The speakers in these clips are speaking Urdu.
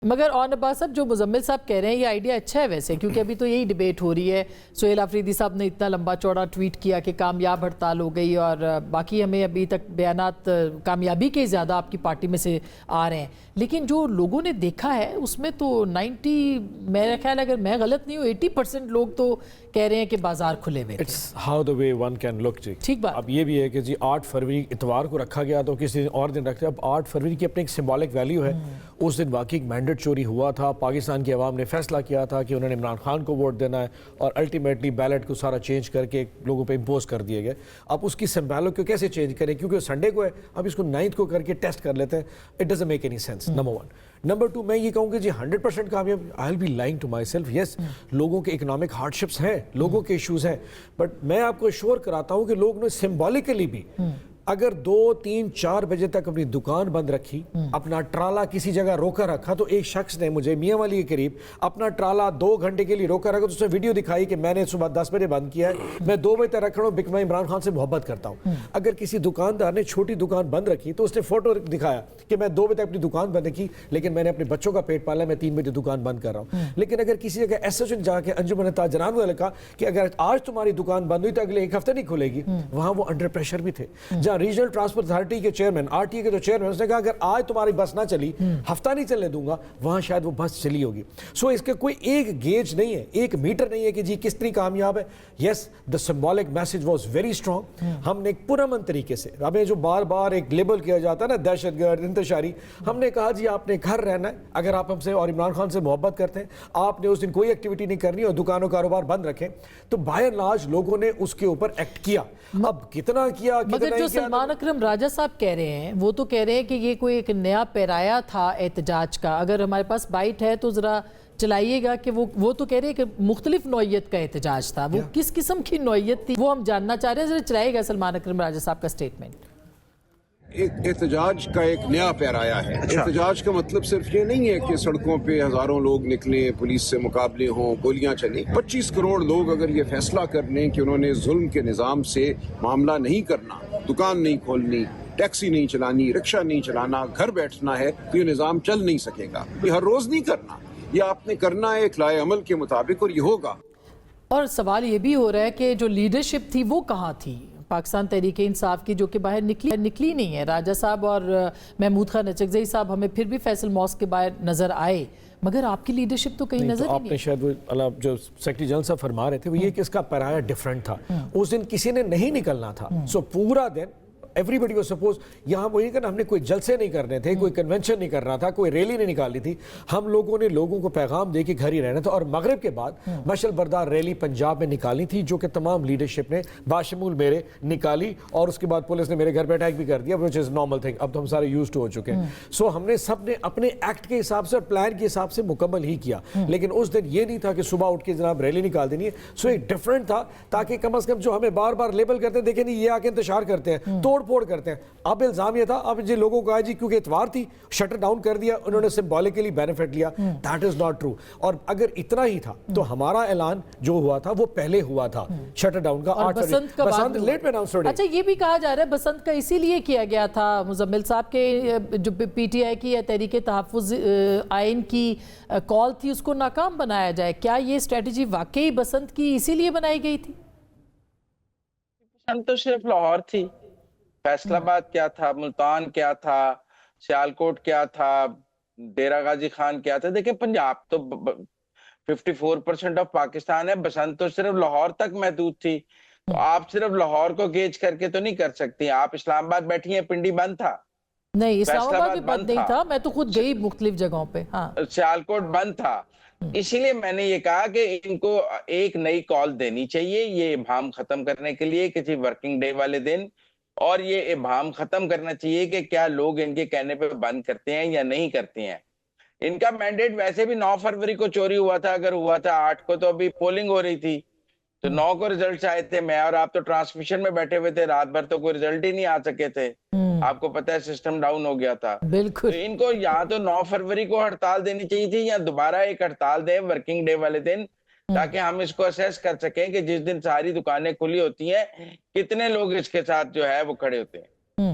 مگر اور عباس صاحب جو مزمل صاحب کہہ رہے ہیں یہ آئیڈیا اچھا ہے ویسے، کیونکہ ابھی تو یہی ڈیبیٹ ہو رہی ہے. سہیل آفریدی صاحب نے اتنا لمبا چوڑا ٹویٹ کیا کہ کامیاب ہڑتال ہو گئی، اور باقی ہمیں ابھی تک بیانات کامیابی کے زیادہ آپ کی پارٹی میں سے آ رہے ہیں. لیکن جو لوگوں نے دیکھا ہے اس میں تو 90 میرا خیال اگر میں غلط نہیں ہوں 80% لوگ تو کہہ رہے ہیں کہ بازار کھلے ہوئے تھے. It's how the way one can look جی. ٹھیک بات. اب یہ بھی ہے کہ جی 8 فروری اتوار کو رکھا گیا تو کسی اور دن رکھتے ہیں. اب 8 فروری کی اپنی ایک سمبولک ویلیو ہے. اس دن واقعی ایک مینڈیٹ چوری ہوا تھا، پاکستان کی عوام نے فیصلہ کیا تھا کہ انہوں نے عمران خان کو ووٹ دینا ہے، اور الٹیمیٹلی بیلٹ کو سارا چینج کر کے لوگوں پہ امپوز کر دیے گئے. اب اس کی سمبولک کو کیسے چینج کریں، کیونکہ سنڈے کو ہے، اب اس کو 9 کو کر کے ٹیسٹ کر لیتے ہیں. It doesn't make any sense. Number 1. Number 2 میں یہ کہوں کہ جی 100% کامیاب. I will be lying to مائی سیلف. یس لوگوں کے اکنامک ہارڈ شپس ہیں، لوگوں کے ایشوز ہیں، بٹ میں آپ کو ایشور کراتا ہوں کہ لوگ نے سمبولکلی بھی اگر 2 3 4 بجے تک اپنی دکان بند رکھی، اپنا ٹرالا کسی جگہ روکا رکھا، تو ایک شخص نے مجھے میاں والی کے قریب اپنا ٹرالا 2 گھنٹے کے لیے روکا رکھا، تو اس نے ویڈیو دکھائی کہ میں نے صبح 10 بجے بند کیا ہے، میں 2 بجے تک رکھ رہا ہوں، میں عمران خان سے محبت کرتا ہوں. اگر کسی دکاندار نے چھوٹی دکان بند رکھی تو اس نے فوٹو دکھایا کہ میں 2 بجے تک اپنی دکان بند رکھی لیکن میں نے اپنے بچوں کا پیٹ پالا، میں 3 بجے دکان بند کر رہا ہوں. لیکن اگر کسی جگہ ایسوسیشن جا کے انجمن تاجران والے کہا کہ اگر آج تمہاری دکان بند ہوئی تو اگلے 1 ہفتے نہیں کھلے گی، وہاں وہ انڈر پریشر بھی تھے. جہاں ریجنل ٹرانسپورٹ اتھارٹی کے چیئرمین، آر ٹی اے کے جو چیئرمین، اس نے کہا اگر آج تمہاری بس نہ چلی ہفتہ نہیں چلنے دوں گا، وہاں شاید وہ بس چلی ہوگی. سو اس کے کوئی ایک گیج نہیں ہے، ایک میٹر نہیں ہے کہ جی کس طرح کامیاب ہے. Yes the symbolic message was very strong. ہم نے ایک پرامن طریقے سے، ہمیں جو بار بار ایک لیبل کیا جاتا ہے نا دہشت گرد انتشاری، ہم نے کہا جی آپ نے گھر رہنا ہے. اگر آپ ہم سے اور عمران خان سے محبت کرتے ہیں، آپ نے اس دن کوئی ایکٹیویٹی نہیں کرنی اور دکانوں کاروبار بند رکھیں. تو بائی اینڈ لارج لوگوں نے اس کے اوپر ایکٹ کیا. اب کتنا کیا مگر جو سلمان اکرم راجہ صاحب کہہ رہے ہیں وہ تو کہہ رہے ہیں کہ یہ کوئی ایک نیا پیرایا تھا احتجاج کا. اگر ہمارے پاس بائٹ ہے تو ذرا چلائیے گا کہ وہ تو کہہ رہے ہیں کہ مختلف نوعیت کا احتجاج تھا. وہ کس قسم کی نوعیت تھی وہ ہم جاننا چاہ رہے ہیں. ذرا چلائیے گا سلمان اکرم راجہ صاحب کا سٹیٹمنٹ. احتجاج کا ایک نیا پیرایا ہے. احتجاج کا مطلب صرف یہ نہیں ہے کہ سڑکوں پہ ہزاروں لوگ نکلیں، پولیس سے مقابلے ہوں، گولیاں چلیں. 25 کروڑ لوگ اگر یہ فیصلہ کر لیں کہ انہوں نے ظلم کے نظام سے معاملہ نہیں کرنا، دکان نہیں کھولنی، ٹیکسی نہیں چلانی، رکشہ نہیں چلانا، گھر بیٹھنا ہے، تو یہ نظام چل نہیں سکے گا. یہ ہر روز نہیں کرنا، یہ آپ نے کرنا ہے ایک لائے عمل کے مطابق، اور یہ ہوگا. اور سوال یہ بھی ہو رہا ہے کہ جو لیڈرشپ تھی وہ کہاں تھی پاکستان تحریک انصاف کی، جو کہ باہر نکلی نہیں ہے. راجہ صاحب اور محمود خان اچکزئی صاحب ہمیں پھر بھی فیصل ماسک کے باہر نظر آئے، مگر آپ کی لیڈرشپ تو کہیں نظر ہی نہیں. آپ نے شاید جو سیکرٹری جنرل صاحب فرما رہے تھے وہ یہ کہ اس کا پیرایا ڈیفرنٹ تھا. اس دن کسی نے نہیں نکلنا تھا. سو پورا دن ایوریبڈی واز سپوز، یہاں وہی کہ ہم نے کوئی جلسے نہیں کرنے تھے، کوئی کنونشن نہیں کرنا تھا، کوئی ریلی نہیں نکالنی تھی. ہم لوگوں نے لوگوں کو پیغام دے کے گھر ہی رہنا تھا. اور مغرب کے بعد مشعل بردار ریلی پنجاب میں نکالنی تھی، جو کہ تمام لیڈرشپ نے باشمول میرے نکالی، اور اس کے بعد پولیس نے میرے گھر پہ اٹیک بھی کر دیا، which is normal thing. اب تو ہم سارے یوزڈ ہو چکے ہیں. سو ہم نے سب نے اپنے ایکٹ کے حساب سے اور پلان کے حساب سے مکمل ہی کیا. لیکن اس دن یہ نہیں تھا کہ صبح اٹھ کے جناب ریلی نکال دینی ہے. سو ایک ڈفرینٹ تھا، تاکہ کم از کم جو ہمیں بار بار لیبل کرتے ہیں، دیکھیں یہ آ کے انتشار کرتے ہیں، توڑ پھوڑ کرتے ہیں. اب الزام یہ تھا، اب جی لوگوں کو کہا جی کیونکہ اتوار تھی شٹر ڈاؤن کر دیا، انہوں نے سمبولکلی بینیفٹ لیا. That is not true. اور اگر اتنا ہی تھا تو ہمارا اعلان جو ہوا تھا وہ پہلے ہوا تھا شٹر ڈاؤن کا. بسنت لیٹ میں اناؤنس ہو رہی. اچھا یہ بھی کہا جا رہا ہے بسنت کا اسی لیے کیا گیا تھا مزمل صاحب کے جو پی ٹی آئی کی تحریک تحفظ آئین کی کال تھی اس کو ناکام بنایا جائے. کیا یہ اسٹریٹجی واقعی بسنت کی اسی لیے بنائی گئی تھی؟ بسنت تو صرف لاہور تھی. فیصل آباد کیا تھا، ملتان کیا تھا، سیالکوٹ کیا تھا، ڈیرہ غازی خان کیا تھا. دیکھیں پنجاب تو 54% آف پاکستان ہے. بسنت تو صرف لاہور تک محدود تھی. تو آپ صرف لاہور کو گیج کر کے تو نہیں کر سکتی. آپ اسلام آباد بیٹھی ہیں، پنڈی بند تھا. نہیں اسلام آباد بھی بند نہیں تھا، میں تو خود گئی مختلف جگہوں پہ. ہاں سیالکوٹ بند تھا. اسی لیے میں نے یہ کہا کہ ان کو ایک نئی کال دینی چاہیے یہ ابہام ختم کرنے کے لیے کسی ورکنگ ڈے والے دن. اور یہ ابہام ختم کرنا چاہیے کہ کیا لوگ ان کے کہنے پہ بند کرتے ہیں یا نہیں کرتے ہیں. ان کا مینڈیٹ ویسے بھی 9 فروری کو چوری ہوا تھا. اگر ہوا تھا 8 کو تو ابھی پولنگ ہو رہی تھی، تو 9 کو ریزلٹس آئے تھے. میں اور آپ تو ٹرانسمیشن میں بیٹھے ہوئے تھے، رات بھر تو کوئی ریزلٹ ہی نہیں آ سکے تھے. آپ کو پتہ ہے سسٹم ڈاؤن ہو گیا تھا. بالکل. تو ان کو یا تو 9 فروری کو ہڑتال دینی چاہیے تھی یا دوبارہ ایک ہڑتال دیں ورکنگ ڈے والے دن، تاکہ ہم اس کو اسیس کر سکیں کہ جس دن ساری دکانیں کھلی ہوتی ہیں کتنے لوگ اس کے ساتھ جو ہے وہ کھڑے ہوتے ہیں.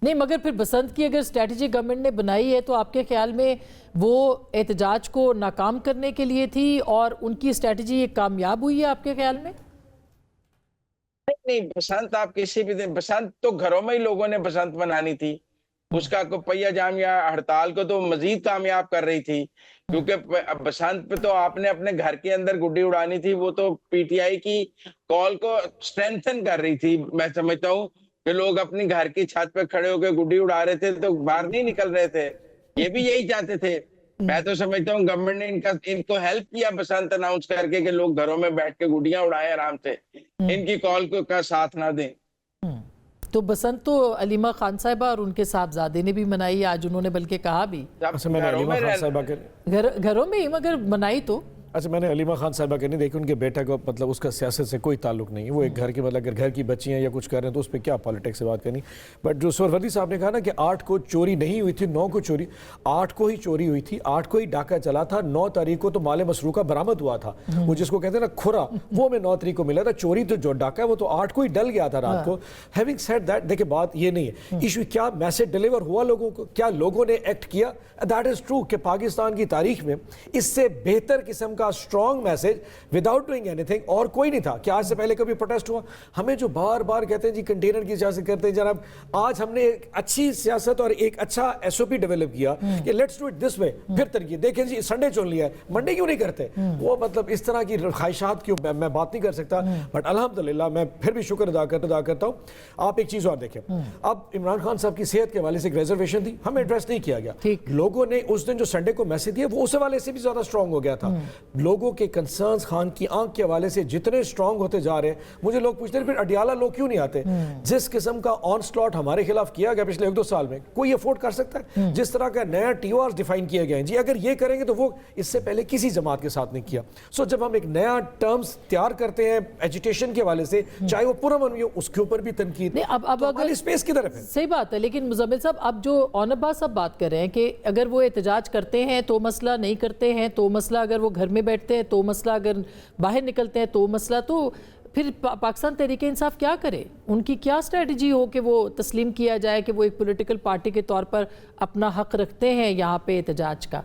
نہیں مگر پھر بسنت کی اگر اسٹریٹجی گورنمنٹ نے بنائی ہے تو آپ کے خیال میں وہ احتجاج کو ناکام کرنے کے لیے تھی اور ان کی اسٹریٹجی کامیاب ہوئی ہے آپ کے خیال میں؟ نہیں بسنت آپ کسی بھی دن، بسنت تو گھروں میں ہی لوگوں نے بسنت منانی تھی، اس کا پہیہ جام یا ہڑتال کو تو مزید کامیاب کر رہی تھی، کیونکہ بسنت پہ تو آپ نے اپنے گھر کے اندر گڈی اڑانی تھی، وہ تو پی ٹی آئی کی کال کو سٹرینتھن کر رہی تھی۔ میں سمجھتا ہوں کہ لوگ اپنی گھر کی چھت پہ کھڑے ہو کے گڈی اڑا رہے تھے تو باہر نہیں نکل رہے تھے، یہ بھی یہی چاہتے تھے۔ میں تو سمجھتا ہوں گورنمنٹ نے ان کو ہیلپ کیا بسنت اناؤنس کر کے کہ لوگ گھروں میں بیٹھ کے گڈیاں اڑائیں آرام سے، ان کی کال کو کا ساتھ نہ دیں۔ تو بسنت تو علیمہ خان صاحبہ اور ان کے صاحبزادے نے بھی منائی، آج انہوں نے بلکہ کہا بھی میں نے علیمہ خان صاحبہ کے گھروں میں ہی مگر منائی تو اچھا میں نے علیمہ خان صاحبہ کے نہیں دیکھی، ان کے بیٹا کو مطلب اس کا سیاست سے کوئی تعلق نہیں ہے، وہ ایک گھر کی مطلب اگر گھر کی بچی ہیں یا کچھ کر رہے ہیں تو اس پہ کیا پالیٹکس سے بات کرنی۔ بٹ جو سہروردی صاحب نے کہا نا کہ 8 کو چوری نہیں ہوئی تھی، 9 کو چوری، 8 کو ہی چوری ہوئی تھی، 8 کو ہی ڈاکہ چلا تھا، 9 تاریخ کو تو مال مسروقہ برآمد ہوا تھا، وہ جس کو کہتے ہیں نا کھرا، وہ میں 9 تاریخ کو ملا تھا۔ چوری تو جو ڈاکہ ہے وہ تو 8 کو ہی ڈل گیا تھا رات کو۔ ہیونگ سیڈ دیٹ، دیکھیں بات یہ نہیں ہے ایشو کیا میسج ڈیلیور ہوا لوگوں کو، کیا لوگوں نے ایکٹ کیا۔ دیٹ از ٹرو کہ پاکستان کی تاریخ میں اس سے بہتر قسم کا strong message without doing any thing اور کوئی نہیں تھا کہ آج سے پہلے کبھی پروٹیسٹ ہوا۔ ہمیں جو بار بار کہتے ہیں جی کنٹینر کی سیاست کرتے ہیں، جناب آج ہم نے ایک اچھی سیاست اور ایک اچھا ایس او پی ڈیولپ کیا کہ لیٹس ڈو اٹ دس وے، پھر ترقی دیکھیں جی سنڈے چن لیا ہے، منڈے کیوں نہیں کرتے؟ وہ مطلب اس طرح کی خواہشات کی میں بات نہیں کر سکتا، بٹ الحمدللہ میں پھر بھی شکر ادا کرتا ہوں۔ آپ ایک چیز اور دیکھیں، اب عمران خان صاحب کی صحت کے حوالے سے ایک ریزرویشن تھی، ہمیں ایڈریس نہیں کیا گیا، لوگوں نے اس دن جو سنڈے کو میسج دیا وہ اس حوالے سے بھی زیادہ اسٹرانگ ہو گیا تھا۔ لوگوں کے کنسرنز خان کی آنکھ کے حوالے سے جتنے اسٹرانگ ہوتے جا رہے ہیں، مجھے لوگ پوچھتے ہیں پھر اڈیالہ لوگ کیوں نہیں آتے؟ جس قسم کا آن سلاٹ ہمارے خلاف کیا گیا پچھلے 1-2 سال میں، کوئی افورڈ کر سکتا ہے؟ جس طرح کا نیا ٹی او آر ڈیفائن کیے گئے ہیں جی، اگر یہ کریں گے تو وہ اس سے پہلے کسی جماعت کے ساتھ نہیں کیا۔ سو جب ہم ایک نیا ٹرمز تیار کرتے ہیں ایجیٹیشن کے حوالے سے، چاہے وہ پرامن ہو، اس کے اوپر بھی تنقید، اب ہماری اسپیس کی طرف ہے۔ صحیح بات ہے، لیکن مزمل صاحب اب جو آن عباس صاحب بات کر رہے ہیں کہ اگر وہ احتجاج کرتے ہیں تو مسئلہ، نہیں کرتے ہیں تو مسئلہ، اگر وہ گھر میں بیٹھتے ہیں تو مسئلہ، اگر باہر نکلتے ہیں تو مسئلہ، تو پھر پاکستان تحریک انصاف کیا کرے؟ ان کی کیا اسٹریٹجی ہو کہ وہ تسلیم کیا جائے کہ وہ ایک پولیٹیکل پارٹی کے طور پر اپنا حق رکھتے ہیں یہاں پہ احتجاج کا؟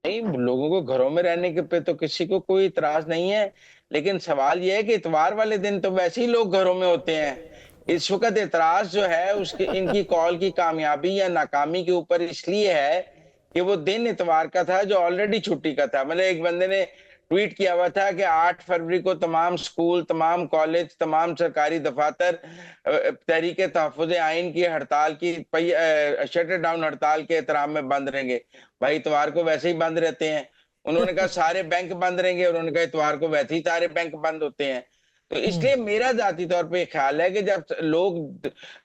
نہیں، لوگوں کو گھروں میں رہنے کے پہ تو کسی کو کوئی اعتراض نہیں ہے، لیکن سوال یہ ہے کہ اتوار والے دن تو ویسے ہی لوگ گھروں میں ہوتے ہیں۔ اس وقت اعتراض جو ہے اس کی ان کی کال کی کامیابی یا ناکامی کے اوپر اس لیے ہے کہ وہ دن اتوار کا تھا جو آلریڈی چھٹی کا تھا۔ مطلب ایک بندے نے ٹویٹ کیا ہوا تھا کہ 8 فروری کو تمام سکول، تمام کالج، تمام سرکاری دفاتر تحریک تحفظ آئین کی ہڑتال کی شٹر ڈاؤن ہڑتال کے احترام میں بند رہیں گے۔ بھائی اتوار کو ویسے ہی بند رہتے ہیں۔ انہوں نے کہا سارے بینک بند رہیں گے، انہوں نے کہا اتوار کو ویسے ہی سارے بینک بند ہوتے ہیں۔ تو اس لیے میرا ذاتی طور پہ خیال ہے کہ جب لوگ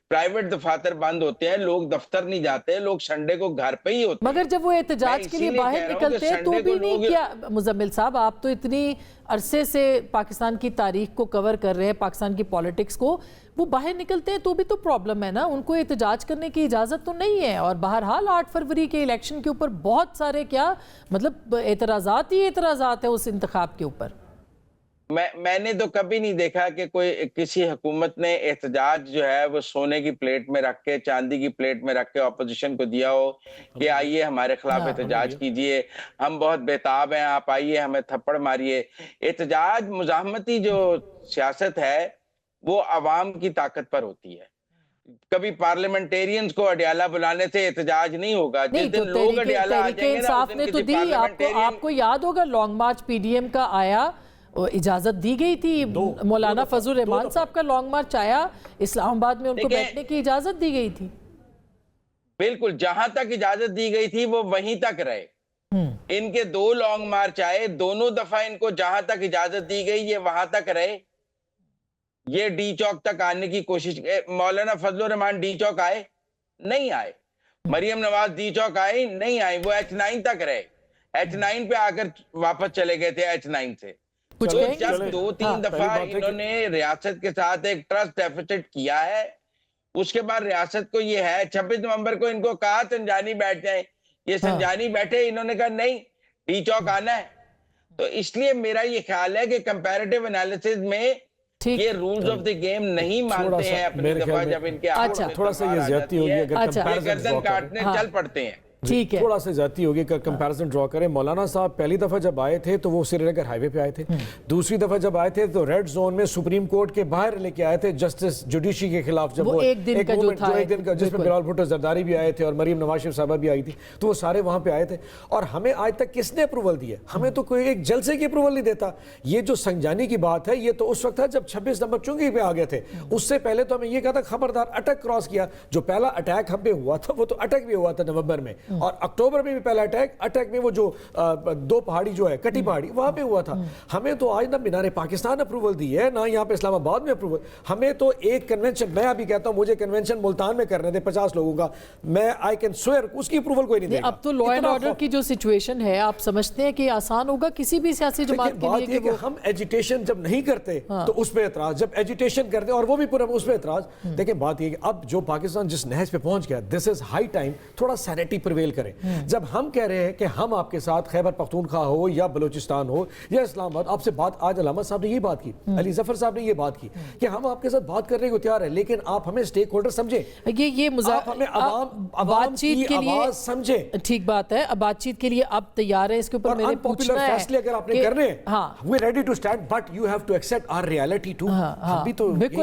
پرائیویٹ دفاتر بند ہوتے ہیں، لوگ دفتر نہیں جاتے، لوگ سنڈے کو گھر پہ ہی ہوتے ہیں۔ مگر جب وہ احتجاج کے لیے باہر نکلتے ہیں تو بھی نہیں کیا؟ مزمل صاحب آپ تو اتنی عرصے سے پاکستان کی تاریخ کو کور کر رہے ہیں، پاکستان کی پولیٹکس کو، وہ باہر نکلتے ہیں تو بھی تو پرابلم ہے نا، ان کو احتجاج کرنے کی اجازت تو نہیں ہے۔ اور بہرحال 8 فروری کے الیکشن کے اوپر بہت سارے کیا مطلب اعتراضات ہی اعتراضات ہیں اس انتخاب کے اوپر۔ میں نے تو کبھی نہیں دیکھا کہ کوئی کسی حکومت نے احتجاج جو ہے وہ سونے کی پلیٹ میں رکھ کے، چاندی کی پلیٹ میں رکھ کے اپوزیشن کو دیا ہو کہ آئیے ہمارے خلاف احتجاج کیجئے، ہم بہت بےتاب ہیں، آپ آئیے ہمیں تھپڑ ماریے۔ احتجاج مزاحمتی جو سیاست ہے وہ عوام کی طاقت پر ہوتی ہے۔ کبھی پارلیمنٹیرینز کو اڈیالہ بلانے سے احتجاج نہیں ہوگا۔ جس دن لوگ اڈیالہ آ جائیں گے نا، اس دن نے تو کسی دی، آپ پارلیمنٹیرین کو یاد ہوگا long march P D M کا آیا، اجازت دی گئی تھی، مولانا فضل الرحمان صاحب کا لانگ مارچ آیا اسلام آباد میں، ان کو بیٹھنے کی اجازت دی گئی تھی۔ بالکل، جہاں تک اجازت دی گئی تھی وہ وہیں تک رہے۔ ان کے 2 لانگ مارچ آئے، دونوں دفعہ ان کو جہاں تک اجازت دی گئی یہ وہاں تک رہے۔ یہ ڈی چوک تک آنے کی کوشش، مولانا فضل الرحمان ڈی چوک آئے نہیں آئے، مریم نواز ڈی چوک آئے نہیں آئے، وہ H9 تک رہے، H9 پہ آ کر واپس چلے گئے تھے H9 سے۔ تو جب 2-3 دفعہ انہوں نے ریاست کے ساتھ ایک ٹرسٹ ڈیفیسٹ کیا ہے، اس کے بعد ریاست کو یہ ہے 26 نومبر کو ان کو کہا سنجانی بیٹھ جائیں، یہ سنجانی بیٹھے، انہوں نے کہا نہیں ڈی چوک آنا ہے۔ تو اس لیے میرا یہ خیال ہے کہ کمپیریٹیو انالیسز میں ٹھیک۔ یہ رولز آف دی گیم نہیں مانتے ہیں اپنی دفعہ جب ان کے اچھا، تھوڑا سا یہ زیادتی ہوگی اگر اچھا۔ یہ comparison گردن draw کریں۔ کاٹنے چل پڑتے ہیں۔ ٹھیک ہے، تھوڑا سا زیادتی ہوگی کہ کمپیریزن ڈرا کریں۔ مولانا صاحب پہلی دفعہ جب آئے تھے تو وہ سری نگر ہائی وے پہ آئے تھے، دوسری دفعہ جب آئے تھے تو ریڈ زون میں سپریم کورٹ کے باہر لے کے آئے تھے جسٹس جوڈیشی کے خلاف، جب وہ ایک دن کا جو تھا، ایک دن کا جس میں بلال بھٹو زرداری بھی آئے تھے اور مریم نواز شریف صاحبہ بھی آئی تھی، تو وہ سارے وہاں پہ آئے تھے۔ اور ہمیں آج تک کس نے اپروول دی ہے؟ ہمیں تو کوئی ایک جلسے کی اپروول نہیں دیتا۔ یہ جو سنجانی کی بات ہے یہ تو اس وقت تھا جب 26 نمبر چنگی پہ آ گئے تھے، اس سے پہلے تو ہمیں یہ کہا تھا خبردار اٹک کراس کیا۔ جو پہلا اٹیک ہم پہ ہوا تھا وہ تو اٹک بھی ہوا تھا نومبر میں، اور اکتوبر میں بھی پہلا اٹیک میں وہ جو دو پہاڑی جو ہے کٹی پہاڑی وہاں پہ ہوا تھا۔ ہمیں تو آج نہ مینار پاکستان اپروول دی ہے، نہ یہاں پہ اسلام آباد میں اپروول۔ ہمیں تو ایک کنونشن، میں ابھی کہتا ہوں مجھے کنونشن ملتان میں کرنے دے 50 لوگوں کا، میں آئی کین سوئر اس کی اپروول کوئی نہیں دے گا۔ اب تو لا اینڈ آرڈر کی جو سچویشن ہے، آپ سمجھتے ہیں کہ آسان ہوگا کسی بھی سیاسی جماعت کے لیے کہ ہم ایجیٹیشن جب نہیں کرتے تو اس پہ اعتراض، جب ایجیٹیشن کرتے اور وہ بھی پورا اس پہ اعتراض۔ دیکھیں بات یہ کہ اب جو پاکستان جس نہج پہ پہنچ گیا، دس از ہائی ٹائم تھوڑا سینیٹی پریویل کرے۔ جب ہم کہہ رہے ہیں کہ ہم آپ کے ساتھ خیبر پختونخوا ہو یا بلوچستان ہو یا اسلام آباد، آپ سے بات آج علامہ صاحب نے یہ بات کی، علی ظفر صاحب نے یہ بات کی کہ ہم آپ کے ساتھ بات کرنے کو تیار ہیں، لیکن آپ ہمیں سٹیک ہولڈر سمجھیں، یہ آپ ہمیں عوام کی آواز سمجھیں۔ ٹھیک بات ہے، اب بات چیت کے لیے آپ تیار ہیں؟ اس کے اوپر میں نے پوچھنا ہے فیصلے اگر آپ نے کرنے ہیں، we are ready to stand but you have to accept our reality too۔ ہم بھی تو بالکل